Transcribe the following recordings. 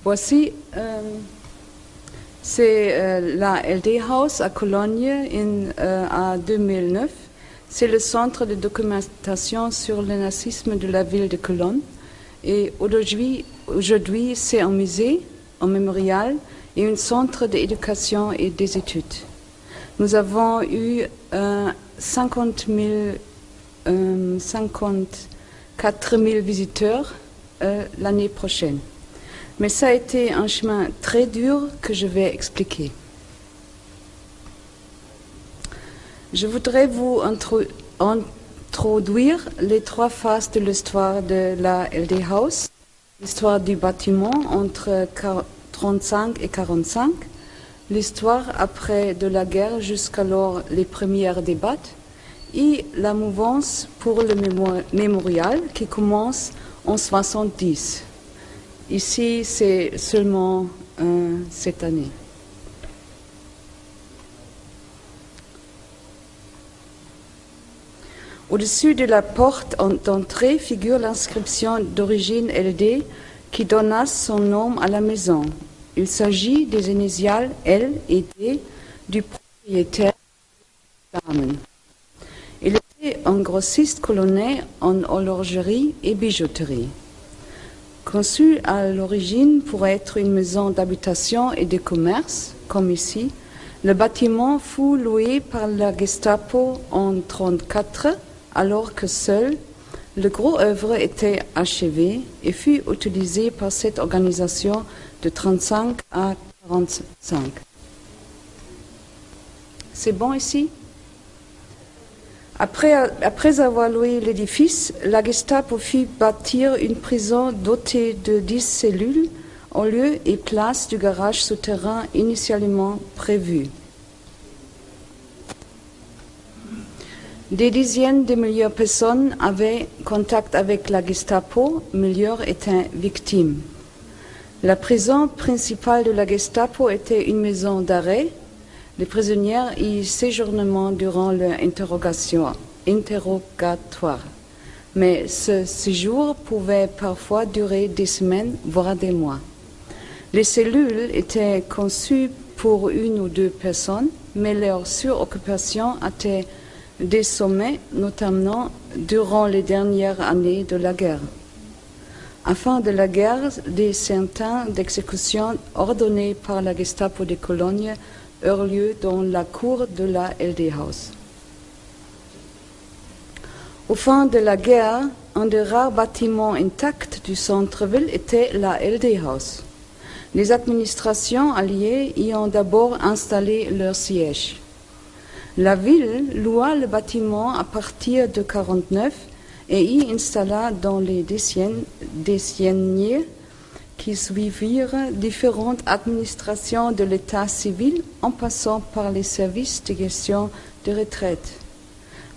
Voici, c'est la LD House à Cologne en 2009. C'est le centre de documentation sur le nazisme de la ville de Cologne. Et aujourd'hui, c'est un musée, un mémorial et un centre d'éducation et des études. Nous avons eu 54 000 visiteurs l'année prochaine. Mais ça a été un chemin très dur que je vais expliquer. Je voudrais vous introduire les trois phases de l'histoire de la LD House. L'histoire du bâtiment entre 1935 et 1945, l'histoire après de la guerre jusqu'alors les premiers débats, et la mouvance pour le mémorial qui commence en 1970. Ici, c'est seulement cette année. Au-dessus de la porte d'entrée figure l'inscription d'origine LD qui donna son nom à la maison. Il s'agit des initiales L et D du propriétaire Damen. Il était un grossiste colonnais en horlogerie et bijouterie. Conçu à l'origine pour être une maison d'habitation et de commerce, comme ici, le bâtiment fut loué par la Gestapo en 1934, alors que seul le gros œuvre était achevé et fut utilisé par cette organisation de 1935 à 1945. C'est bon ici? Après avoir loué l'édifice, la Gestapo fit bâtir une prison dotée de 10 cellules en lieu et place du garage souterrain initialement prévu. Des dizaines de milliers de personnes avaient contact avec la Gestapo, milliers étaient victimes. La prison principale de la Gestapo était une maison d'arrêt. Les prisonnières y séjournaient durant leur interrogatoire. Mais ce séjour pouvait parfois durer des semaines, voire des mois. Les cellules étaient conçues pour une ou deux personnes, mais leur suroccupation était des sommets, notamment durant les dernières années de la guerre. À la fin de la guerre, des centaines d'exécutions ordonnées par la Gestapo de Cologne eurent lieu dans la cour de la LD House. Au fin de la guerre, un des rares bâtiments intacts du centre-ville était la LD House. Les administrations alliées y ont d'abord installé leur siège. La ville loua le bâtiment à partir de 1949 et y installa dans les décennies qui suivirent différentes administrations de l'État civil en passant par les services de gestion de retraite.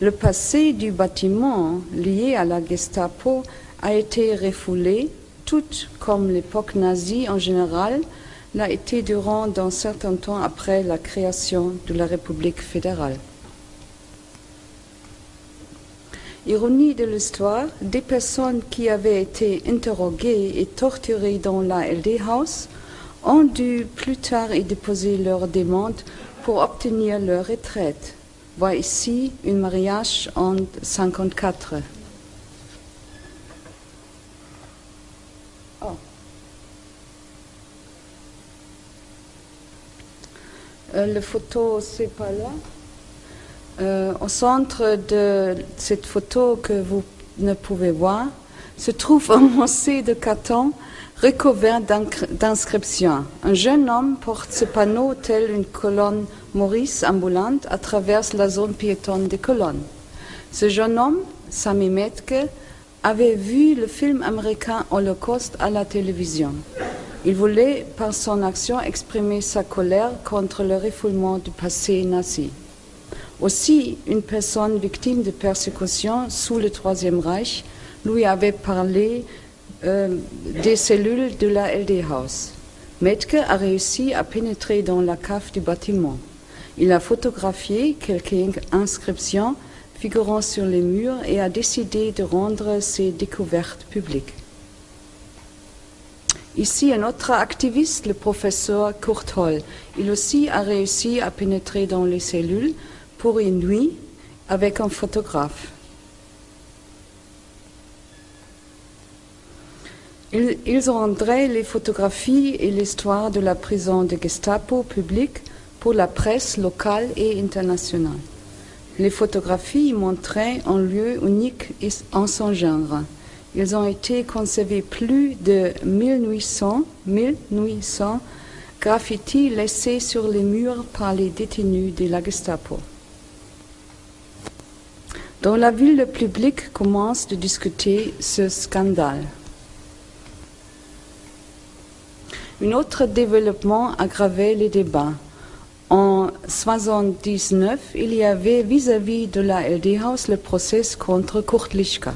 Le passé du bâtiment lié à la Gestapo a été refoulé, tout comme l'époque nazie en général l'a été durant un certain temps après la création de la République fédérale. Ironie de l'histoire, des personnes qui avaient été interroguées et torturées dans la LD House ont dû plus tard y déposer leur demande pour obtenir leur retraite. Voici ici un mariage en 1954. La photo, c'est pas là. Au centre de cette photo que vous ne pouvez voir, se trouve un morceau de carton recouvert d'inscriptions. Un jeune homme porte ce panneau tel une colonne Maurice ambulante à travers la zone piétonne de Cologne. Ce jeune homme, Sami Metke, avait vu le film américain Holocauste à la télévision. Il voulait, par son action, exprimer sa colère contre le refoulement du passé nazi. Aussi, une personne victime de persécution sous le Troisième Reich lui avait parlé des cellules de la LD House. Metke a réussi à pénétrer dans la cave du bâtiment. Il a photographié quelques inscriptions figurant sur les murs et a décidé de rendre ses découvertes publiques. Ici, un autre activiste, le professeur Kurt Holl. Il aussi a réussi à pénétrer dans les cellules pour une nuit avec un photographe. Ils rendraient les photographies et l'histoire de la prison de Gestapo publique pour la presse locale et internationale. Les photographies montraient un lieu unique en son genre. Ils ont été conservés plus de 1800 graffitis laissés sur les murs par les détenus de la Gestapo. Dans la ville, le public commence à discuter ce scandale. Un autre développement aggravait les débats. En 1979, il y avait vis-à-vis de la LD-Haus le procès contre Kurt Lischka.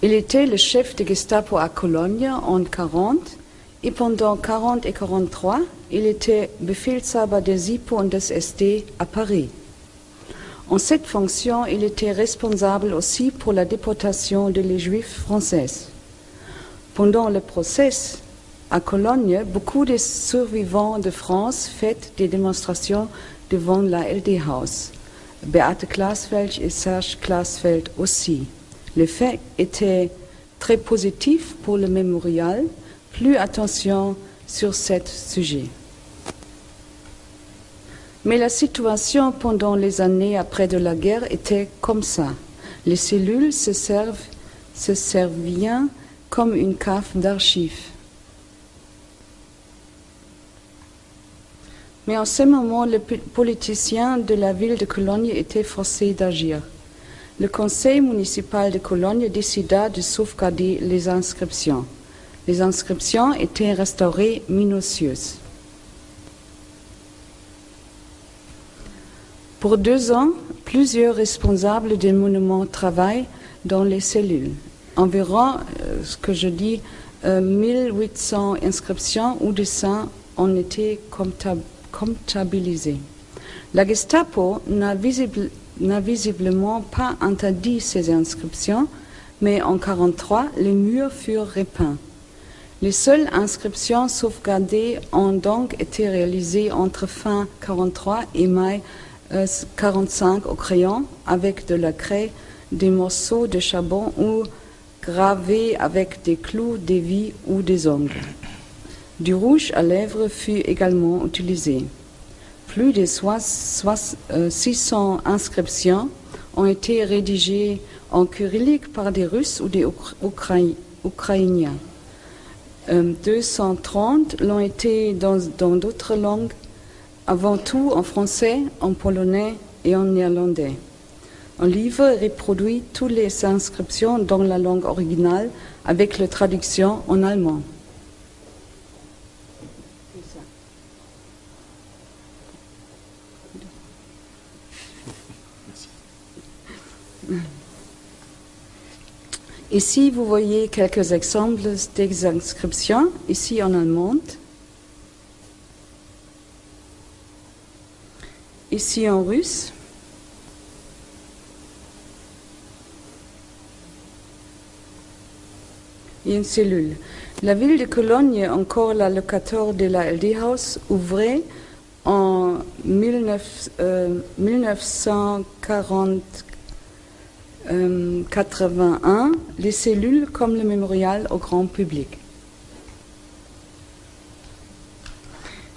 Il était le chef de Gestapo à Cologne en 1940 et pendant 1940 et 1943, il était Befehlshaber des SIPO und des SD à Paris. En cette fonction, il était responsable aussi pour la déportation des Juifs français. Pendant le procès, à Cologne, beaucoup de survivants de France faisaient des démonstrations devant la LD-Haus. Beate Glasfeld et Serge Glasfeld aussi. L'effet était très positif pour le mémorial. Plus attention sur ce sujet. Mais la situation pendant les années après de la guerre était comme ça. Les cellules se servient comme une cave d'archives. Mais en ce moment, les politiciens de la ville de Cologne étaient forcés d'agir. Le conseil municipal de Cologne décida de sauvegarder les inscriptions. Les inscriptions étaient restaurées minutieuses. Pour 2 ans, plusieurs responsables des monuments travaillent dans les cellules. Environ, 1800 inscriptions ou dessins ont été comptabilisés. La Gestapo n'a visiblement pas interdit ces inscriptions, mais en 1943, les murs furent repeints. Les seules inscriptions sauvegardées ont donc été réalisées entre fin 1943 et mai 1945 au crayon, avec de la craie, des morceaux de charbon ou gravés avec des clous, des vis ou des ongles. Du rouge à lèvres fut également utilisé. Plus de 600 inscriptions ont été rédigées en cyrillique par des Russes ou des Ukrainiens. 230 l'ont été dans d'autres langues, avant tout en français, en polonais et en néerlandais. Un livre reproduit toutes les inscriptions dans la langue originale avec la traduction en allemand. Ici, vous voyez quelques exemples des inscriptions, ici en allemand, ici en russe, et une cellule. La ville de Cologne, encore la locataire de la LD-Haus, ouvrait en 1981 les cellules comme le mémorial au grand public.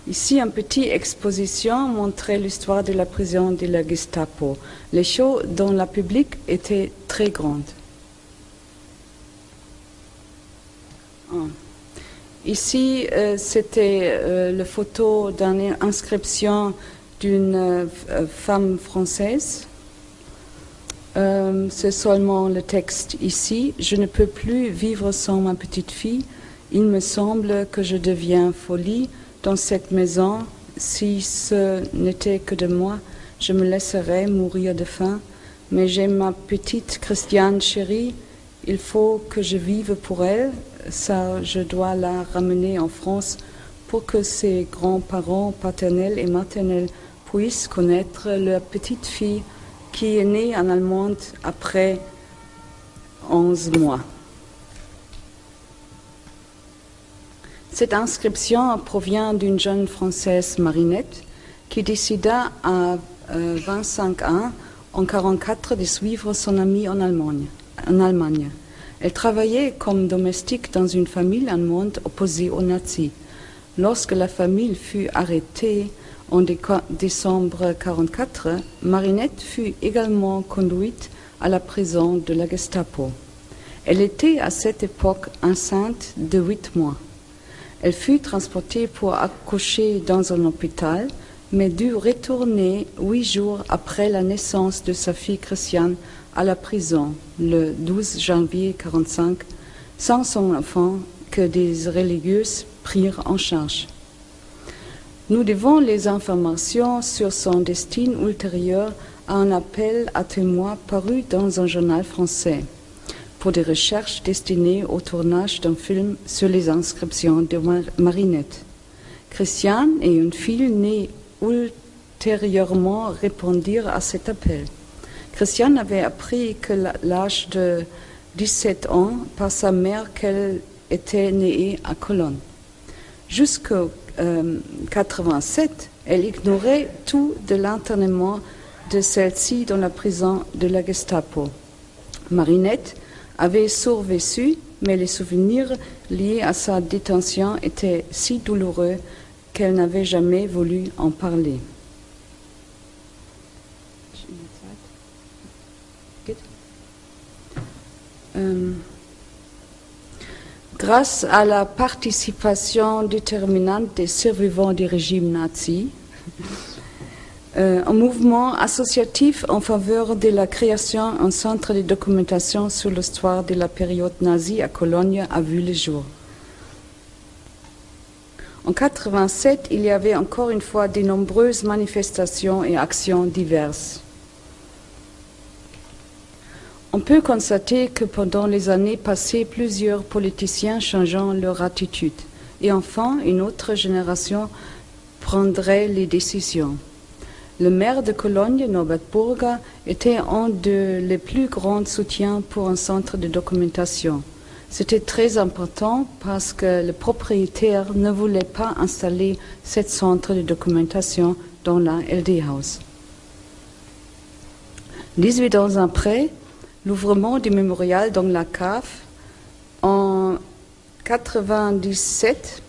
Ici, une petite exposition montrait l'histoire de la prison de la Gestapo. Les shows dans le public étaient très grandes. Ici, c'était la photo d'une inscription d'une femme française. C'est seulement le texte ici. Je ne peux plus vivre sans ma petite fille. Il me semble que je deviens folie dans cette maison. Si ce n'était que de moi, je me laisserais mourir de faim. Mais j'ai ma petite Christiane chérie. Il faut que je vive pour elle. Ça, je dois la ramener en France pour que ses grands-parents paternels et maternels puissent connaître leur petite fille qui est née en Allemagne après 11 mois. Cette inscription provient d'une jeune Française, Marinette, qui décida à 25 ans, en 1944, de suivre son ami en Allemagne. Elle travaillait comme domestique dans une famille allemande opposée aux nazis. Lorsque la famille fut arrêtée en décembre 1944, Marinette fut également conduite à la prison de la Gestapo. Elle était à cette époque enceinte de 8 mois. Elle fut transportée pour accoucher dans un hôpital, mais dut retourner 8 jours après la naissance de sa fille Christiane à la prison, le 12 janvier 1945, sans son enfant que des religieuses prirent en charge. Nous devons les informations sur son destin ultérieur à un appel à témoins paru dans un journal français pour des recherches destinées au tournage d'un film sur les inscriptions de Marinette. Christiane et une fille née ultérieurement répondirent à cet appel. Christiane avait appris que l'âge de 17 ans par sa mère qu'elle était née à Cologne. Jusqu'au 87, elle ignorait tout de l'internement de celle-ci dans la prison de la Gestapo. Marinette avait survécu, mais les souvenirs liés à sa détention étaient si douloureux qu'elle n'avait jamais voulu en parler. Grâce à la participation déterminante des survivants du régime nazi, un mouvement associatif en faveur de la création d'un centre de documentation sur l'histoire de la période nazie à Cologne a vu le jour. En 1987, il y avait encore une fois de nombreuses manifestations et actions diverses. On peut constater que pendant les années passées, plusieurs politiciens changeant leur attitude. Et enfin, une autre génération prendrait les décisions. Le maire de Cologne, Norbert Burger, était un des plus grands soutiens pour un centre de documentation. C'était très important parce que le propriétaire ne voulait pas installer ce centre de documentation dans la LD-House. 18 ans après, l'ouvrement du mémorial dans la cave, en 1997,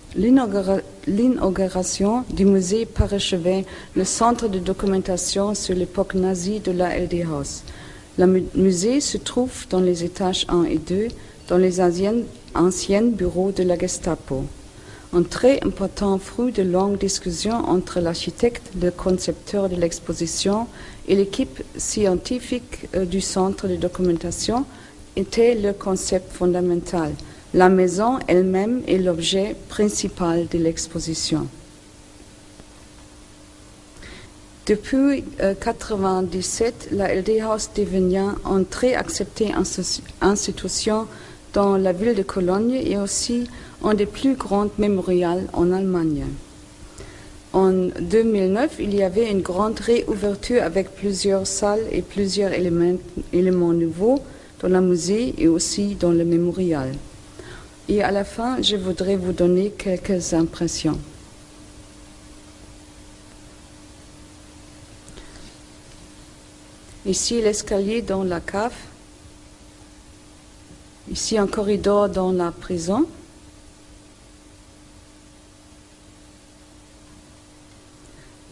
l'inauguration du musée parachevait le centre de documentation sur l'époque nazie de la LD-House. Le musée se trouve dans les étages 1 et 2, dans les anciens bureaux de la Gestapo. Un très important fruit de longues discussions entre l'architecte, le concepteur de l'exposition et l'équipe scientifique du centre de documentation était le concept fondamental. La maison elle-même est l'objet principal de l'exposition. Depuis 1997, la LD-House devient une très acceptée institution dans la ville de Cologne et aussi un des plus grands mémorials en Allemagne. En 2009, il y avait une grande réouverture avec plusieurs salles et plusieurs éléments nouveaux dans le musée et aussi dans le mémorial. Et à la fin, je voudrais vous donner quelques impressions. Ici, l'escalier dans la cave. Ici, un corridor dans la prison.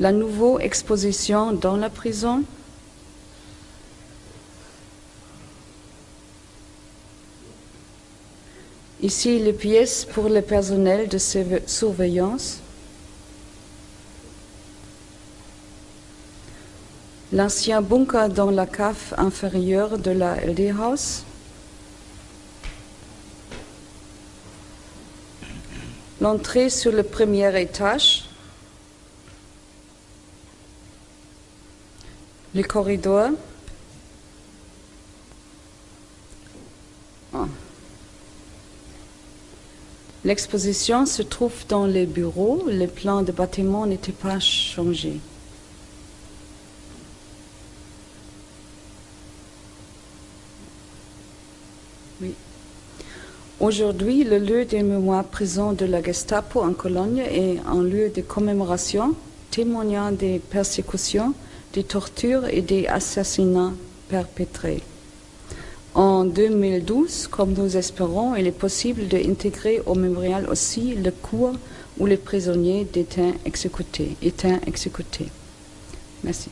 La nouvelle exposition dans la prison. Ici, les pièces pour le personnel de surveillance. L'ancien bunker dans la cave inférieure de la LD-House. L'entrée sur le premier étage. Le corridor. L'exposition se trouve dans les bureaux. Les plans de bâtiment n'étaient pas changés. Oui. Aujourd'hui, le lieu des mémoires prison de la Gestapo en Cologne est un lieu de commémoration témoignant des persécutions, des tortures et des assassinats perpétrés. En 2012, comme nous espérons, il est possible d'intégrer au mémorial aussi le cours où les prisonniers étaient exécutés. Merci.